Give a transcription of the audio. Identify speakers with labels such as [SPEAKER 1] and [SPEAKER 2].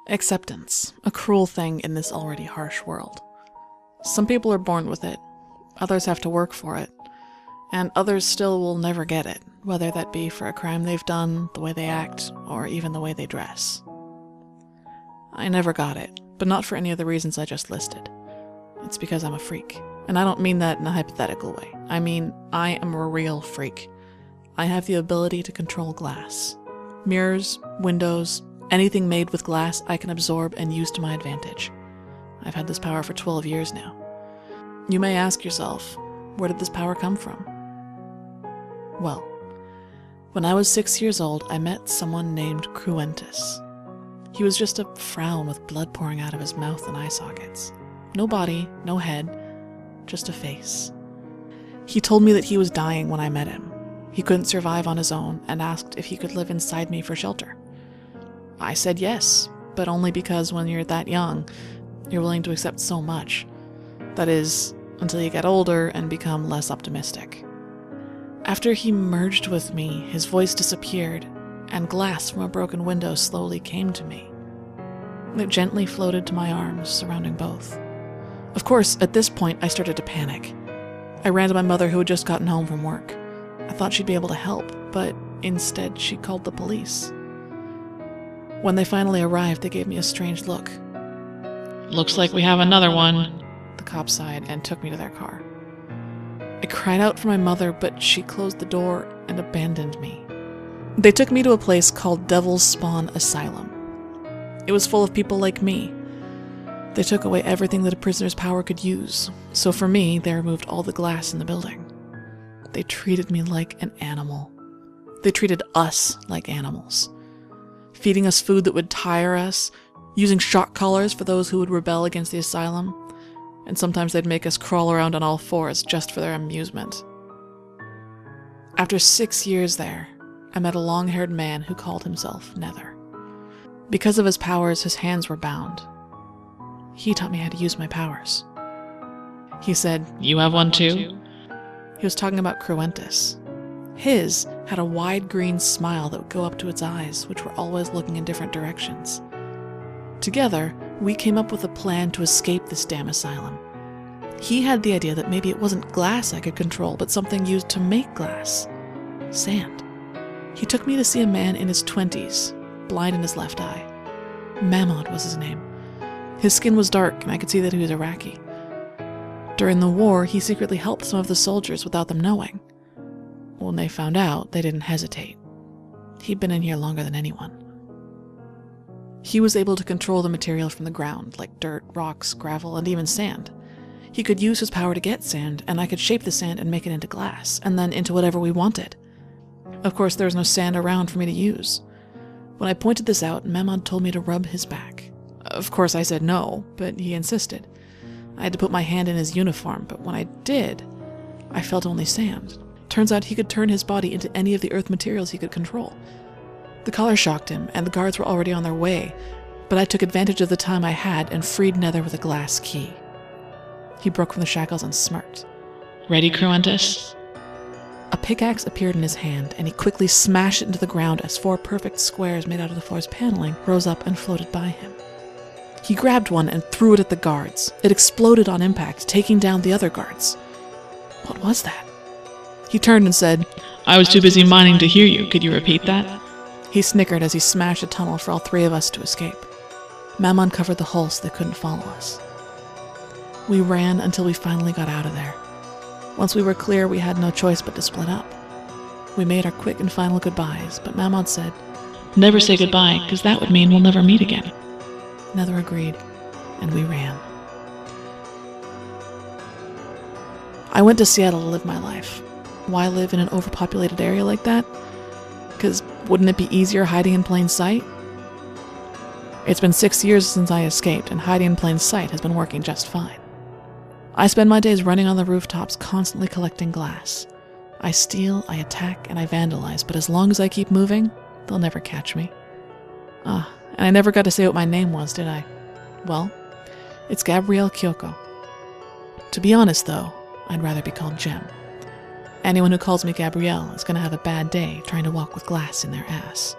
[SPEAKER 1] Acceptance, a cruel thing in this already harsh world. Some people are born with it, others have to work for it, and others still will never get it, whether that be for a crime they've done, the way they act, or even the way they dress. I never got it, but not for any of the reasons I just listed. It's because I'm a freak, and I don't mean that in a hypothetical way. I mean, I am a real freak. I have the ability to control glass. Mirrors, windows, anything made with glass I can absorb and use to my advantage. I've had this power for 12 years now. You may ask yourself, where did this power come from? Well, when I was 6 years old, I met someone named Cruentus. He was just a frown with blood pouring out of his mouth and eye sockets. No body, no head, just a face. He told me that he was dying when I met him. He couldn't survive on his own and asked if he could live inside me for shelter. I said yes, but only because when you're that young, you're willing to accept so much. That is, until you get older and become less optimistic. After he merged with me, his voice disappeared, and glass from a broken window slowly came to me. It gently floated to my arms, surrounding both. Of course, at this point, I started to panic. I ran to my mother, who had just gotten home from work. I thought she'd be able to help, but instead she called the police. When they finally arrived, they gave me a strange look.
[SPEAKER 2] Looks like we have another one,
[SPEAKER 1] the cop sighed and took me to their car. I cried out for my mother, but she closed the door and abandoned me. They took me to a place called Devil's Spawn Asylum. It was full of people like me. They took away everything that a prisoner's power could use, so for me, they removed all the glass in the building. They treated me like an animal. They treated us like animals. Feeding us food that would tire us, using shock collars for those who would rebel against the asylum, and sometimes they'd make us crawl around on all fours just for their amusement. After 6 years there, I met a long-haired man who called himself Nether. Because of his powers, his hands were bound. He taught me how to use my powers. He said,
[SPEAKER 2] "You have one too?"
[SPEAKER 1] He was talking about Cruentus. His had a wide green smile that would go up to its eyes, which were always looking in different directions. Together, we came up with a plan to escape this damn asylum. He had the idea that maybe it wasn't glass I could control, but something used to make glass. Sand. He took me to see a man in his 20s, blind in his left eye. Mahmoud was his name. His skin was dark, and I could see that he was Iraqi. During the war, he secretly helped some of the soldiers without them knowing. When they found out, they didn't hesitate. He'd been in here longer than anyone. He was able to control the material from the ground, like dirt, rocks, gravel, and even sand. He could use his power to get sand, and I could shape the sand and make it into glass, and then into whatever we wanted. Of course, there was no sand around for me to use. When I pointed this out, Mahmoud told me to rub his back. Of course, I said no, but he insisted. I had to put my hand in his uniform, but when I did, I felt only sand. Turns out he could turn his body into any of the earth materials he could control. The collar shocked him, and the guards were already on their way, but I took advantage of the time I had and freed Nether with a glass key. He broke from the shackles and smirked.
[SPEAKER 2] "Ready, Cruentus?"
[SPEAKER 1] A pickaxe appeared in his hand, and he quickly smashed it into the ground as 4 perfect squares made out of the floor's paneling rose up and floated by him. He grabbed one and threw it at the guards. It exploded on impact, taking down the other guards. What was that? He turned and said,
[SPEAKER 2] "I was too busy mining to hear you. Could you repeat that?"
[SPEAKER 1] He snickered as he smashed a tunnel for all 3 of us to escape. Mammon covered the hole so they couldn't follow us. We ran until we finally got out of there. Once we were clear, we had no choice but to split up. We made our quick and final goodbyes, but Mahmoud said,
[SPEAKER 2] "Never say goodbye, because that would mean we'll never meet again."
[SPEAKER 1] Nether agreed, and we ran. I went to Seattle to live my life. Why live in an overpopulated area like that? Because wouldn't it be easier hiding in plain sight? It's been 6 years since I escaped, and hiding in plain sight has been working just fine. I spend my days running on the rooftops, constantly collecting glass. I steal, I attack, and I vandalize, but as long as I keep moving, they'll never catch me. And I never got to say what my name was, did I? Well, it's Gabrielle Kyoko. To be honest, though, I'd rather be called Gem. Anyone who calls me Gabrielle is going to have a bad day trying to walk with glass in their ass.